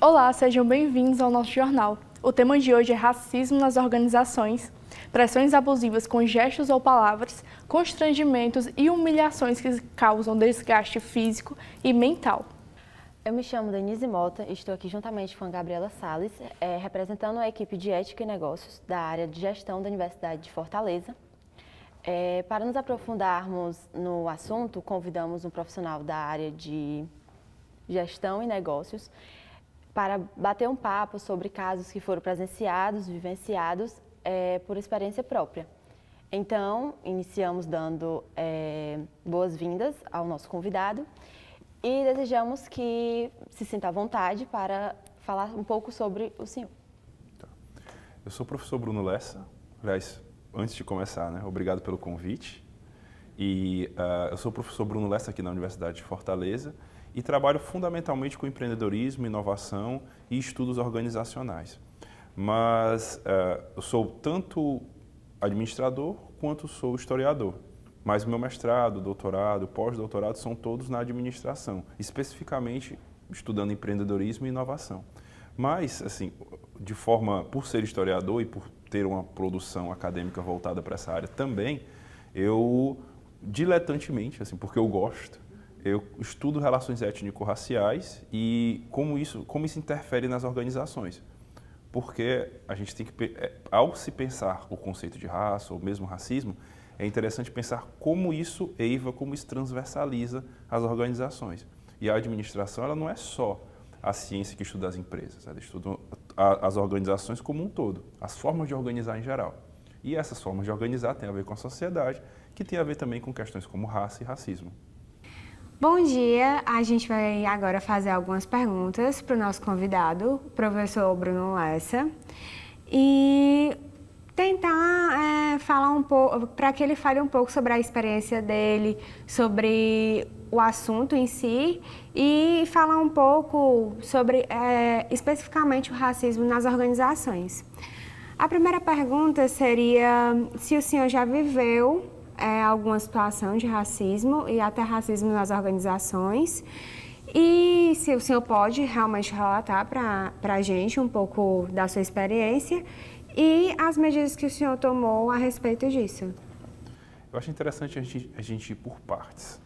Olá, sejam bem-vindos ao nosso jornal. O tema de hoje é racismo nas organizações, pressões abusivas com gestos ou palavras, constrangimentos e humilhações que causam desgaste físico e mental. Eu me chamo Denise Mota e estou aqui juntamente com a Gabriela Salles, representando a equipe de Ética e Negócios da área de Gestão da Universidade de Fortaleza. Para nos aprofundarmos no assunto, convidamos um profissional da área de Gestão e Negócios para bater um papo sobre casos que foram presenciados, vivenciados por experiência própria. Então, iniciamos dando boas-vindas ao nosso convidado e desejamos que se sinta à vontade para falar um pouco sobre o senhor. Tá. Eu sou o professor Bruno Lessa. Aliás, antes de começar, obrigado pelo convite. Eu sou o professor Bruno Lessa aqui na Universidade de Fortaleza e trabalho fundamentalmente com empreendedorismo, inovação e estudos organizacionais. Mas eu sou tanto administrador quanto sou historiador. Mas o meu mestrado, doutorado, pós-doutorado são todos na administração, especificamente estudando empreendedorismo e inovação. Mas, assim, por ser historiador e por ter uma produção acadêmica voltada para essa área também, eu, diletantemente, assim, porque eu gosto, eu estudo relações étnico-raciais e como isso interfere nas organizações. Porque a gente tem que, ao se pensar o conceito de raça ou mesmo racismo, é interessante pensar como isso eiva, como isso transversaliza as organizações. E a administração, ela não é só a ciência que estuda as empresas, ela estuda as organizações como um todo, as formas de organizar em geral. E essas formas de organizar têm a ver com a sociedade, que tem a ver também com questões como raça e racismo. Bom dia, a gente vai agora fazer algumas perguntas para o nosso convidado, o professor Bruno Lessa, e tentar falar um pouco, para que ele fale um pouco sobre a experiência dele, sobre o assunto em si e falar um pouco sobre especificamente o racismo nas organizações. A primeira pergunta seria se o senhor já viveu alguma situação de racismo e até racismo nas organizações e se o senhor pode realmente relatar para a gente um pouco da sua experiência e as medidas que o senhor tomou a respeito disso. Eu acho interessante a gente ir por partes,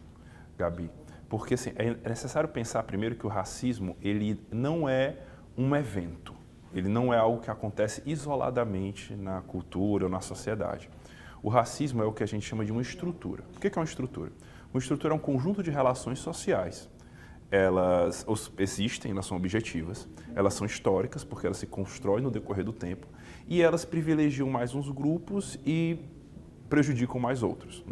Gabi, porque assim, é necessário pensar primeiro que o racismo ele não é um evento, ele não é algo que acontece isoladamente na cultura ou na sociedade. O racismo é o que a gente chama de uma estrutura. O que é uma estrutura? Uma estrutura é um conjunto de relações sociais. Elas existem, elas são objetivas, elas são históricas porque elas se constroem no decorrer do tempo e elas privilegiam mais uns grupos e prejudicam mais outros.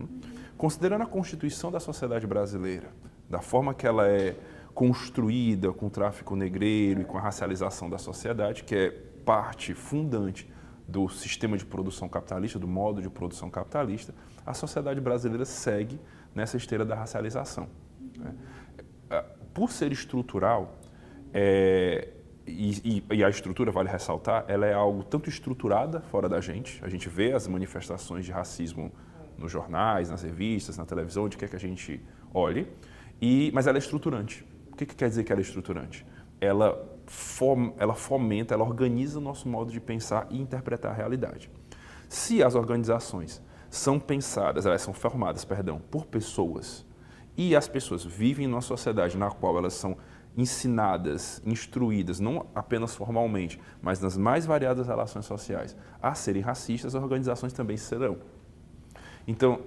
Considerando a constituição da sociedade brasileira, da forma que ela é construída com o tráfico negreiro e com a racialização da sociedade, que é parte fundante do sistema de produção capitalista, do modo de produção capitalista, a sociedade brasileira segue nessa esteira da racialização. Por ser estrutural, e a estrutura, vale ressaltar, ela é algo tanto estruturada fora da gente, a gente vê as manifestações de racismo nos jornais, nas revistas, na televisão, onde quer que a gente olhe, mas ela é estruturante. O que quer dizer que ela é estruturante? Ela fomenta, ela organiza o nosso modo de pensar e interpretar a realidade. Se as organizações são pensadas, elas são formadas, por pessoas, e as pessoas vivem numa sociedade na qual elas são ensinadas, instruídas, não apenas formalmente, mas nas mais variadas relações sociais, a serem racistas, as organizações também serão. Então,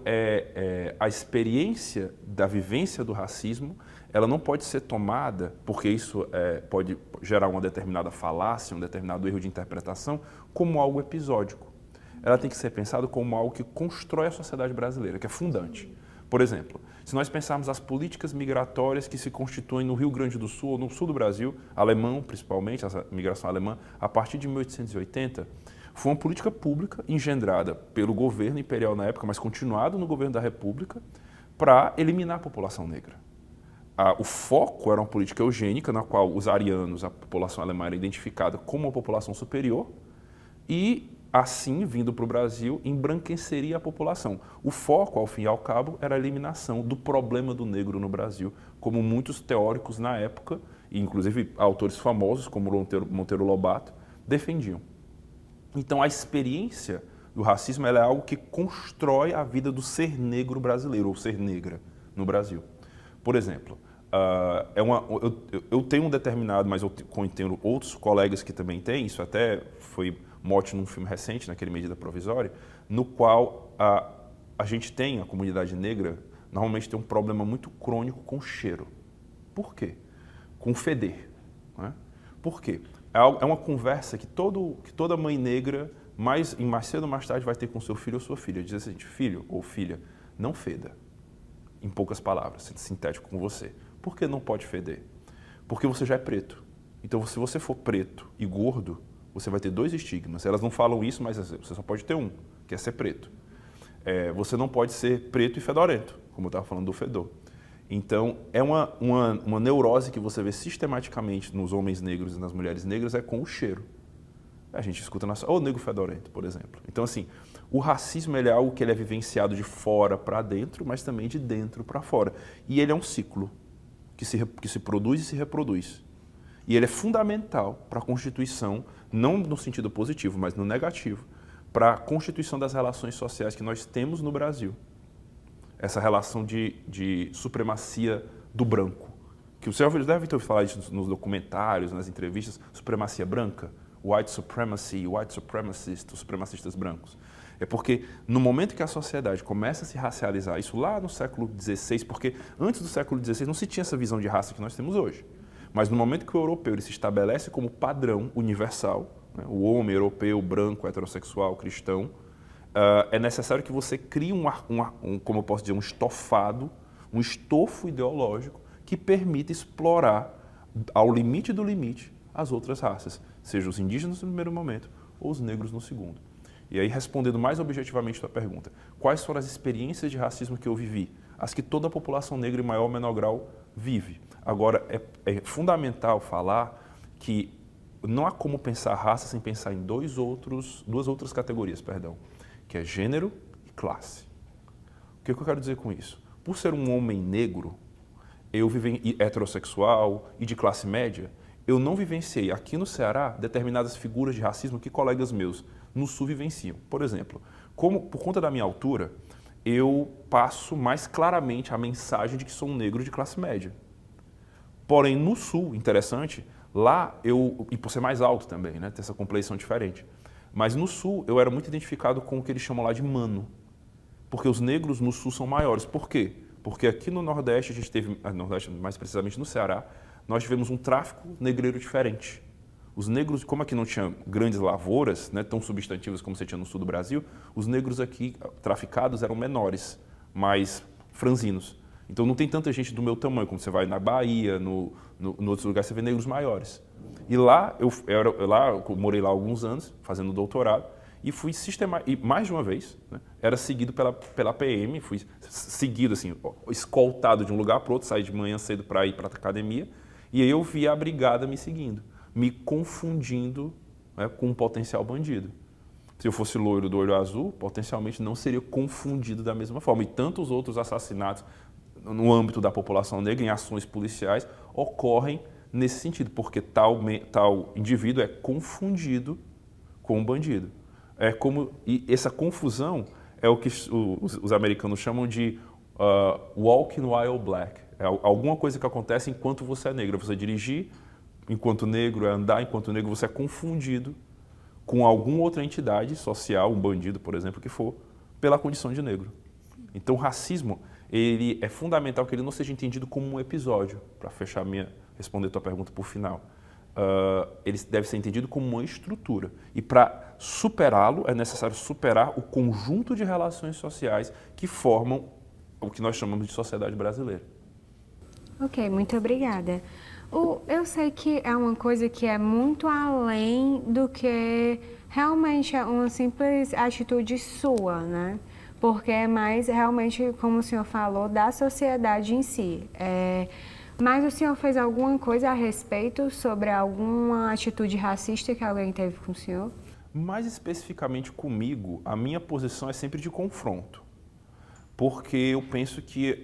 a experiência da vivência do racismo, ela não pode ser tomada, porque isso pode gerar uma determinada falácia, um determinado erro de interpretação, como algo episódico. Ela tem que ser pensada como algo que constrói a sociedade brasileira, que é fundante. Por exemplo, se nós pensarmos as políticas migratórias que se constituem no Rio Grande do Sul, ou no sul do Brasil, alemão principalmente, a migração alemã, a partir de 1880, foi uma política pública engendrada pelo governo imperial na época, mas continuado no governo da República, para eliminar a população negra. O foco era uma política eugênica, na qual os arianos, a população alemã, era identificada como uma população superior e, assim, vindo para o Brasil, embranqueceria a população. O foco, ao fim e ao cabo, era a eliminação do problema do negro no Brasil, como muitos teóricos na época e inclusive autores famosos como Monteiro Lobato defendiam. Então a experiência do racismo ela é algo que constrói a vida do ser negro brasileiro, ou ser negra no Brasil. Por exemplo, eu tenho um determinado, mas eu tenho outros colegas que também têm, isso até foi mote num filme recente, naquele Medida Provisória, no qual a gente tem, a comunidade negra, normalmente tem um problema muito crônico com cheiro. Por quê? Com feder. Né? Por quê? É uma conversa que toda mãe negra, mais cedo ou mais tarde, vai ter com seu filho ou sua filha. Diz assim, filho ou filha, não feda. Em poucas palavras, sendo sintético com você. Por que não pode feder? Porque você já é preto. Então, se você for preto e gordo, você vai ter 2 estigmas. Elas não falam isso, mas você só pode ter um, que é ser preto. Você não pode ser preto e fedorento, como eu estava falando do fedor. Então, é uma neurose que você vê sistematicamente nos homens negros e nas mulheres negras é com o cheiro. A gente escuta o negro fedorento, por exemplo. Então, assim, o racismo ele é algo que ele é vivenciado de fora para dentro, mas também de dentro para fora. E ele é um ciclo que se produz e se reproduz. E ele é fundamental para a constituição, não no sentido positivo, mas no negativo, para a constituição das relações sociais que nós temos no Brasil. Essa relação de supremacia do branco. Que você deve ter ouvido falar disso nos documentários, nas entrevistas, supremacia branca, white supremacy, white supremacist, os supremacistas brancos. É porque no momento que a sociedade começa a se racializar, isso lá no século XVI, porque antes do século XVI não se tinha essa visão de raça que nós temos hoje. Mas no momento que o europeu ele se estabelece como padrão universal, né, o homem europeu, branco, heterossexual, cristão, é necessário que você crie como eu posso dizer, um estofado, um estofo ideológico que permita explorar ao limite do limite as outras raças, seja os indígenas no primeiro momento ou os negros no segundo. E aí, respondendo mais objetivamente a tua pergunta, quais foram as experiências de racismo que eu vivi? As que toda a população negra, em maior ou menor grau, vive. Agora, é fundamental falar que não há como pensar raça sem pensar em duas outras categorias, que é gênero e classe. O que eu quero dizer com isso? Por ser um homem negro, eu heterossexual e de classe média, eu não vivenciei aqui no Ceará determinadas figuras de racismo que colegas meus no Sul vivenciam. Por exemplo, por conta da minha altura, eu passo mais claramente a mensagem de que sou um negro de classe média. Porém, no Sul, interessante, lá e por ser mais alto também, né, ter essa compleição diferente, mas no Sul eu era muito identificado com o que eles chamam lá de mano, porque os negros no Sul são maiores. Por quê? Porque aqui no Nordeste, a gente teve, mais precisamente no Ceará, nós tivemos um tráfico negreiro diferente. Os negros, como aqui não tinha grandes lavouras, né, tão substantivas como você tinha no Sul do Brasil, os negros aqui traficados eram menores, mais franzinos. Então não tem tanta gente do meu tamanho, como você vai na Bahia, no outros lugares, você vê negros maiores. E lá, eu morei lá alguns anos, fazendo doutorado, e fui mais de uma vez, né, era seguido pela PM, fui seguido, assim, escoltado de um lugar para outro, saí de manhã cedo para ir para a academia, e aí eu via a brigada me seguindo, me confundindo, né, com um potencial bandido. Se eu fosse loiro do olho azul, potencialmente não seria confundido da mesma forma. E tantos outros assassinatos no âmbito da população negra, em ações policiais, ocorrem nesse sentido, porque tal indivíduo é confundido com um bandido. E essa confusão é o que os americanos chamam de walking while black. É alguma coisa que acontece enquanto você é negro. Você dirigir enquanto negro, é andar enquanto negro, você é confundido com alguma outra entidade social, um bandido, por exemplo, que for, pela condição de negro. Então, o racismo, ele é fundamental que ele não seja entendido como um episódio, para responder a tua pergunta por final. Ele deve ser entendido como uma estrutura. E para superá-lo, é necessário superar o conjunto de relações sociais que formam o que nós chamamos de sociedade brasileira. Ok, muito obrigada. Eu sei que é uma coisa que é muito além do que realmente é uma simples atitude sua, né? Porque é mais realmente, como o senhor falou, da sociedade em si. Mas o senhor fez alguma coisa a respeito sobre alguma atitude racista que alguém teve com o senhor? Mais especificamente comigo, a minha posição é sempre de confronto. porque eu penso que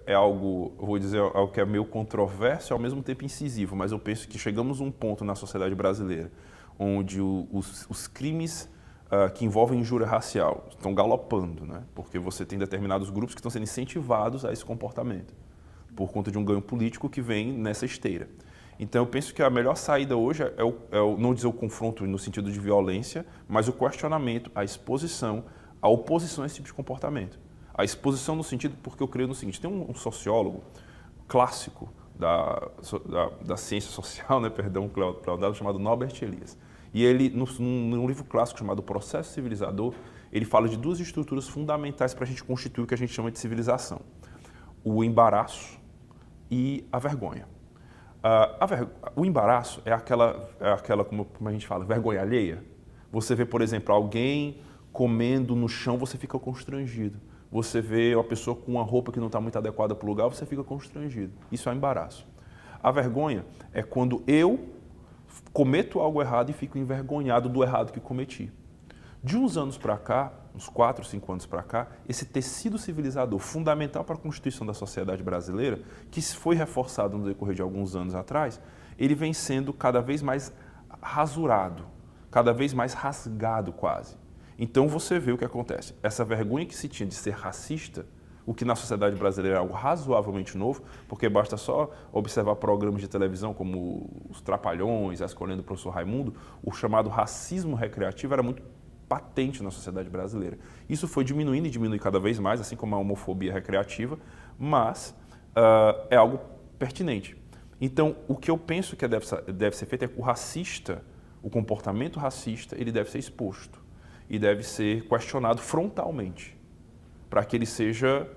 é algo, eu vou dizer, algo que é meio controverso e ao mesmo tempo incisivo, mas eu penso que chegamos a um ponto na sociedade brasileira onde os crimes que envolvem injúria racial estão galopando, né? Porque você tem determinados grupos que estão sendo incentivados a esse comportamento, por conta de um ganho político que vem nessa esteira. Então, eu penso que a melhor saída hoje não dizer o confronto no sentido de violência, mas o questionamento, a exposição, a oposição a esse tipo de comportamento. A exposição no sentido, porque eu creio no seguinte, tem um sociólogo clássico da ciência social, né, perdão, Cleodado, chamado Norbert Elias. E ele, num livro clássico chamado Processo Civilizador, ele fala de duas estruturas fundamentais para a gente constituir o que a gente chama de civilização. O embaraço e a vergonha. O embaraço é aquela como a gente fala, vergonha alheia. Você vê, por exemplo, alguém comendo no chão, você fica constrangido. Você vê uma pessoa com uma roupa que não está muito adequada para o lugar, você fica constrangido. Isso é embaraço. A vergonha é quando eu cometo algo errado e fico envergonhado do errado que cometi. De uns anos para cá, uns 4, 5 anos para cá, esse tecido civilizador fundamental para a constituição da sociedade brasileira, que foi reforçado no decorrer de alguns anos atrás, ele vem sendo cada vez mais rasurado, cada vez mais rasgado quase. Então você vê o que acontece. Essa vergonha que se tinha de ser racista, o que na sociedade brasileira é algo razoavelmente novo, porque basta só observar programas de televisão como Os Trapalhões, A Escolinha do Professor Raimundo, o chamado racismo recreativo era muito patente na sociedade brasileira. Isso foi diminuindo e diminui cada vez mais, assim como a homofobia recreativa, mas é algo pertinente. Então, o que eu penso que deve ser feito é que o racista, o comportamento racista, ele deve ser exposto e deve ser questionado frontalmente, para que ele seja,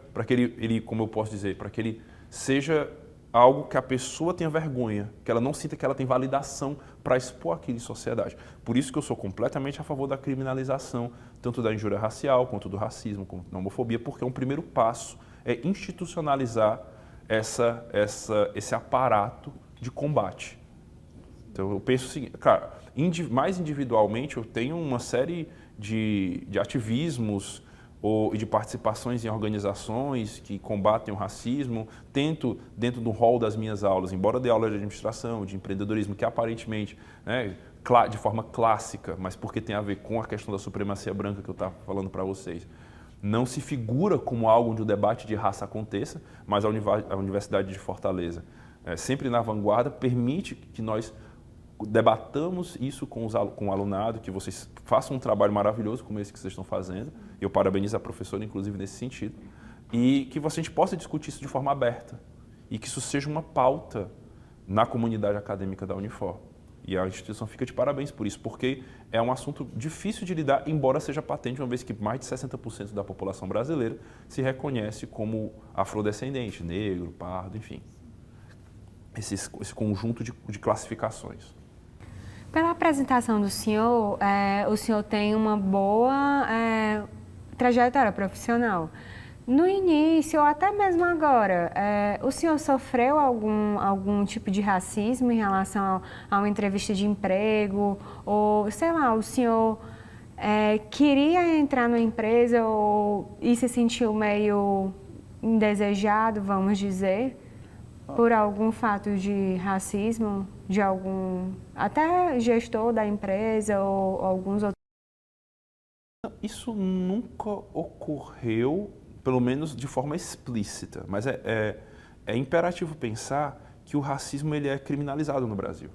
como eu posso dizer, para que ele seja algo que a pessoa tenha vergonha, que ela não sinta que ela tem validação para expor aquilo em sociedade. Por isso que eu sou completamente a favor da criminalização, tanto da injúria racial, quanto do racismo, quanto da homofobia, porque é um primeiro passo, é institucionalizar esse aparato de combate. Então eu penso o seguinte, cara, mais individualmente eu tenho uma série de ativismos e de participações em organizações que combatem o racismo, tento, dentro do rol das minhas aulas, embora dê aula de administração, de empreendedorismo, que aparentemente, né, de forma clássica, mas porque tem a ver com a questão da supremacia branca que eu estava falando para vocês, não se figura como algo onde o debate de raça aconteça, mas a Universidade de Fortaleza, sempre na vanguarda, permite que nós debatamos isso com o alunado, que vocês façam um trabalho maravilhoso como esse que vocês estão fazendo. Eu parabenizo a professora, inclusive, nesse sentido. E que a gente possa discutir isso de forma aberta. E que isso seja uma pauta na comunidade acadêmica da Unifor. E a instituição fica de parabéns por isso, porque é um assunto difícil de lidar, embora seja patente, uma vez que mais de 60% da população brasileira se reconhece como afrodescendente, negro, pardo, enfim. Esse conjunto de classificações. Pela apresentação do senhor, o senhor tem uma boa trajetória profissional. No início, ou até mesmo agora, o senhor sofreu algum tipo de racismo em relação a uma entrevista de emprego? Ou, sei lá, o senhor queria entrar numa empresa e se sentiu meio indesejado, vamos dizer, por algum fato de racismo de algum, até gestor da empresa ou alguns outros? Isso nunca ocorreu, pelo menos de forma explícita, mas é imperativo pensar que o racismo ele é criminalizado no Brasil.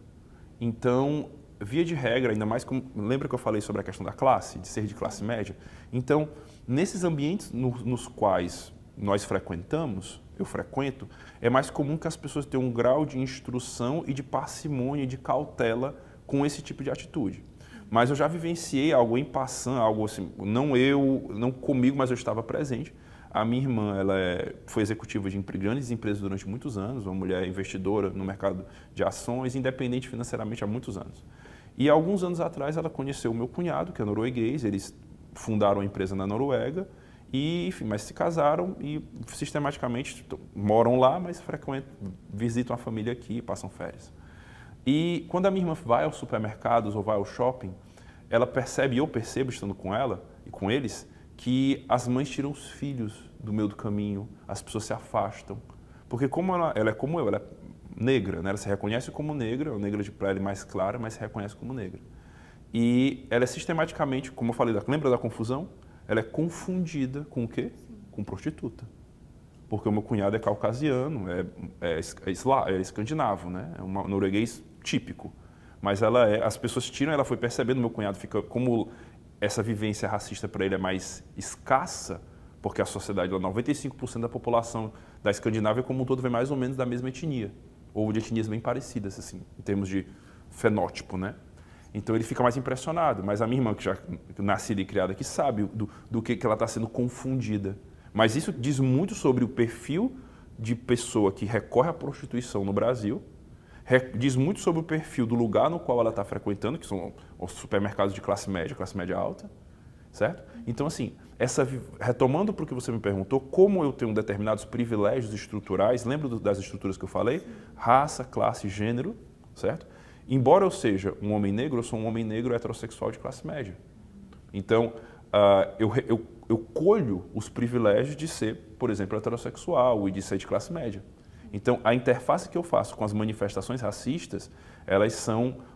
Então, via de regra, ainda mais como, lembra que eu falei sobre a questão da classe, de ser de classe média? Então, nesses ambientes nos quais nós frequentamos, eu frequento, é mais comum que as pessoas tenham um grau de instrução e de parcimônia e de cautela com esse tipo de atitude. Mas eu já vivenciei algo em passant, algo assim, não comigo, mas eu estava presente. A minha irmã, ela foi executiva de grandes empresas durante muitos anos, uma mulher investidora no mercado de ações, independente financeiramente há muitos anos. E alguns anos atrás ela conheceu o meu cunhado, que é norueguês, eles fundaram a empresa na Noruega, mas se casaram e sistematicamente moram lá, mas visitam a família aqui e passam férias. E quando a minha irmã vai aos supermercados ou vai ao shopping, ela percebe, e eu percebo estando com ela e com eles, que as mães tiram os filhos do meio do caminho, as pessoas se afastam. Porque como ela é como eu, ela é negra, né? Ela se reconhece como negra, ou negra de pele mais clara, mas se reconhece como negra. E ela é sistematicamente, como eu falei, lembra da confusão? Ela é confundida com o quê? Com prostituta. Porque o meu cunhado é caucasiano, é escandinavo, né? É um norueguês típico. Mas as pessoas tiram, ela foi percebendo, meu cunhado fica, como essa vivência racista para ele é mais escassa, porque a sociedade, 95% da população da Escandinávia como um todo vem mais ou menos da mesma etnia, ou de etnias bem parecidas, assim, em termos de fenótipo, né? Então ele fica mais impressionado, mas a minha irmã, que já nascida e criada aqui, sabe do que ela está sendo confundida. Mas isso diz muito sobre o perfil de pessoa que recorre à prostituição no Brasil, diz muito sobre o perfil do lugar no qual ela está frequentando, que são os supermercados de classe média alta, certo? Então, assim, retomando para o que você me perguntou, como eu tenho determinados privilégios estruturais, lembra das estruturas que eu falei? Raça, classe, gênero, certo? Embora eu seja um homem negro, eu sou um homem negro heterossexual de classe média. Então, eu colho os privilégios de ser, por exemplo, heterossexual e de ser de classe média. Então, a interface que eu faço com as manifestações racistas, elas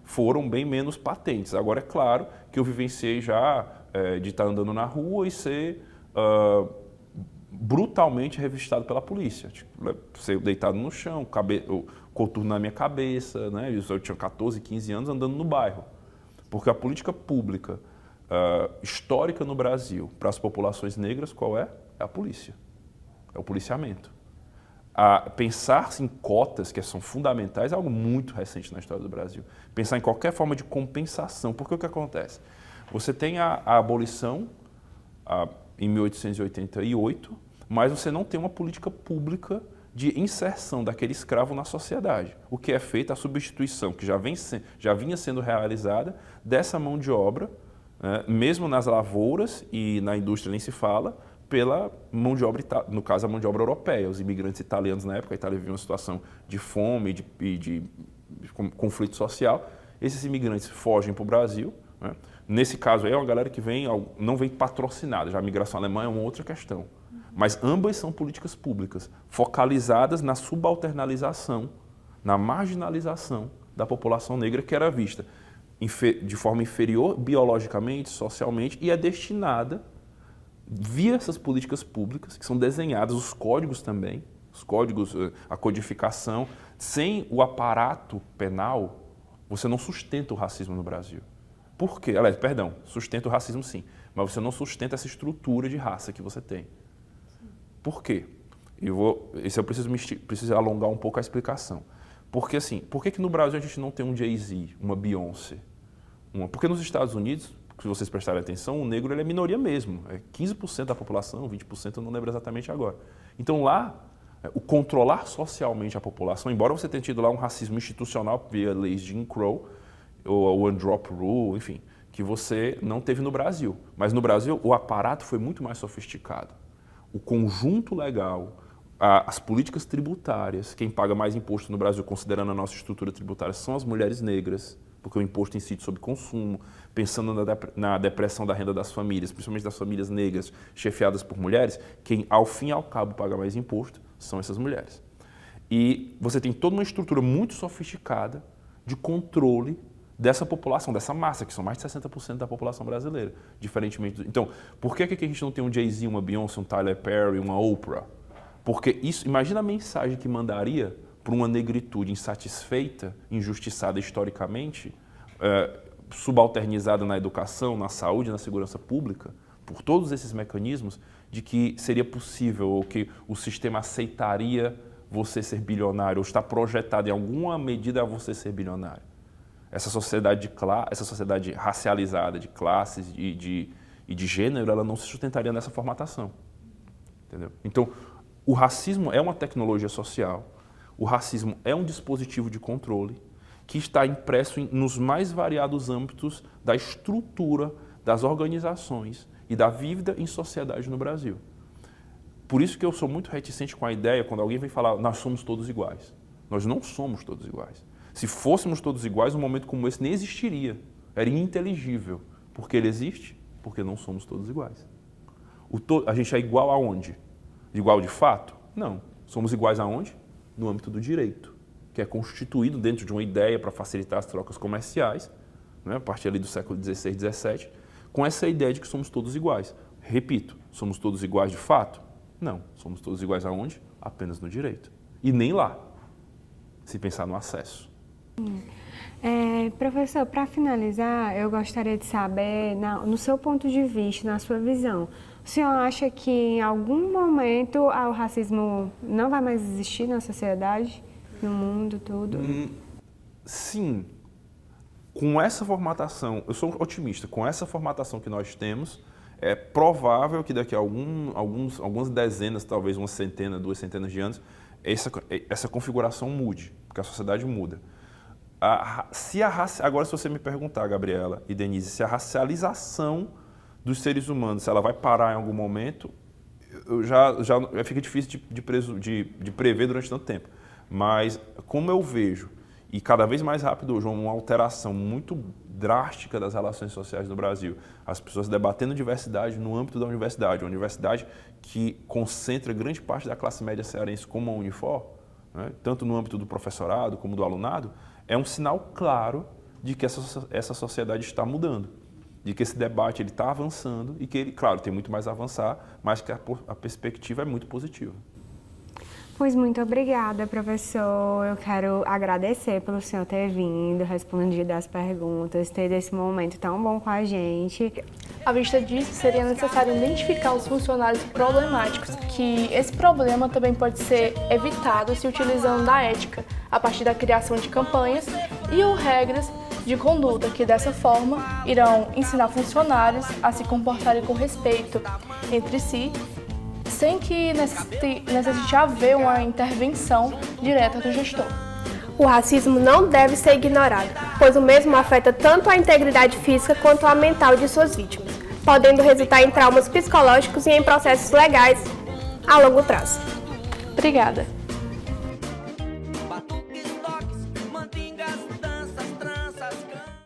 foram bem menos patentes. Agora, é claro que eu vivenciei já de estar andando na rua e ser brutalmente revistado pela polícia. Tipo, ser deitado no chão, coturno na minha cabeça, né? Eu tinha 14, 15 anos andando no bairro. Porque a política pública histórica no Brasil para as populações negras, qual é? É a polícia. É o policiamento. Pensar em cotas, que são fundamentais, é algo muito recente na história do Brasil. Pensar em qualquer forma de compensação. Porque o que acontece? Você tem a abolição em 1888, mas você não tem uma política pública de inserção daquele escravo na sociedade. O que é feito? A substituição, que já vinha sendo realizada, dessa mão de obra, mesmo nas lavouras e na indústria nem se fala, pela mão de obra, no caso a mão de obra europeia. Os imigrantes italianos na época, a Itália vivia uma situação de fome e de conflito social. Esses imigrantes fogem para o Brasil, né? Nesse caso aí é uma galera que não vem patrocinada, já a migração alemã é uma outra questão. Mas ambas são políticas públicas, focalizadas na subalternalização, na marginalização da população negra que era vista de forma inferior biologicamente, socialmente, e é destinada via essas políticas públicas, que são desenhadas, os códigos também, os códigos, a codificação, sem o aparato penal, você não sustenta o racismo no Brasil. Por quê? Sustenta o racismo sim, mas você não sustenta essa estrutura de raça que você tem. Por quê? Eu preciso alongar um pouco a explicação. Porque assim, por que no Brasil a gente não tem um Jay-Z, uma Beyoncé? Porque nos Estados Unidos, se vocês prestarem atenção, o negro ele é minoria mesmo. É 15% da população, 20%, eu não lembro exatamente agora. Então lá, o controlar socialmente a população, embora você tenha tido lá um racismo institucional via leis de Jim Crow, ou One Drop Rule, enfim, que você não teve no Brasil. Mas no Brasil, o aparato foi muito mais sofisticado. O conjunto legal, as políticas tributárias, quem paga mais imposto no Brasil, considerando a nossa estrutura tributária, são as mulheres negras, porque o imposto incide sobre consumo, pensando na depressão da renda das famílias, principalmente das famílias negras chefiadas por mulheres, quem ao fim e ao cabo paga mais imposto são essas mulheres. E você tem toda uma estrutura muito sofisticada de controle dessa população, dessa massa, que são mais de 60% da população brasileira, diferentemente. Então, por que a gente não tem um Jay-Z, uma Beyoncé, um Tyler Perry, uma Oprah? Porque isso, imagina a mensagem que mandaria para uma negritude insatisfeita, injustiçada historicamente, subalternizada na educação, na saúde, na segurança pública, por todos esses mecanismos, de que seria possível ou que o sistema aceitaria você ser bilionário, ou está projetado em alguma medida a você ser bilionário. Essa sociedade racializada de classes e de gênero, ela não se sustentaria nessa formatação. Entendeu? Então, o racismo é uma tecnologia social, o racismo é um dispositivo de controle que está impresso nos mais variados âmbitos da estrutura das organizações e da vida em sociedade no Brasil. Por isso que eu sou muito reticente com a ideia, quando alguém vem falar, nós somos todos iguais. Nós não somos todos iguais. Se fôssemos todos iguais, um momento como esse nem existiria. Era ininteligível. Por que ele existe? Porque não somos todos iguais. A gente é igual aonde? Igual de fato? Não. Somos iguais aonde? No âmbito do direito, que é constituído dentro de uma ideia para facilitar as trocas comerciais, né, a partir ali do século XVI, XVII, com essa ideia de que somos todos iguais. Repito, somos todos iguais de fato? Não. Somos todos iguais aonde? Apenas no direito. E nem lá, se pensar no acesso. Professor, para finalizar, eu gostaria de saber, no seu ponto de vista, na sua visão, o senhor acha que em algum momento o racismo não vai mais existir na sociedade, no mundo todo? Sim. Com essa formatação, eu sou otimista, com essa formatação que nós temos, é provável que daqui a algumas dezenas, talvez uma centena, 2 centenas de anos, essa configuração mude, porque a sociedade muda. Agora, se você me perguntar, Gabriela e Denise, se a racialização dos seres humanos, se ela vai parar em algum momento, já fica difícil de prever durante tanto tempo. Mas, como eu vejo, e cada vez mais rápido hoje, uma alteração muito drástica das relações sociais no Brasil, as pessoas debatendo diversidade no âmbito da universidade, uma universidade que concentra grande parte da classe média cearense como a Unifor, né, tanto no âmbito do professorado como do alunado, é um sinal claro de que essa sociedade está mudando, de que esse debate está avançando e que ele, claro, tem muito mais a avançar, mas que a perspectiva é muito positiva. Pois muito obrigada, professor. Eu quero agradecer pelo senhor ter vindo, respondido as perguntas, ter esse momento tão bom com a gente. À vista disso, seria necessário identificar os funcionários problemáticos, que esse problema também pode ser evitado se utilizando da ética, a partir da criação de campanhas ou regras de conduta, que dessa forma irão ensinar funcionários a se comportarem com respeito entre si, sem que necessite haver uma intervenção direta do gestor. O racismo não deve ser ignorado, pois o mesmo afeta tanto a integridade física quanto a mental de suas vítimas, podendo resultar em traumas psicológicos e em processos legais a longo prazo. Obrigada.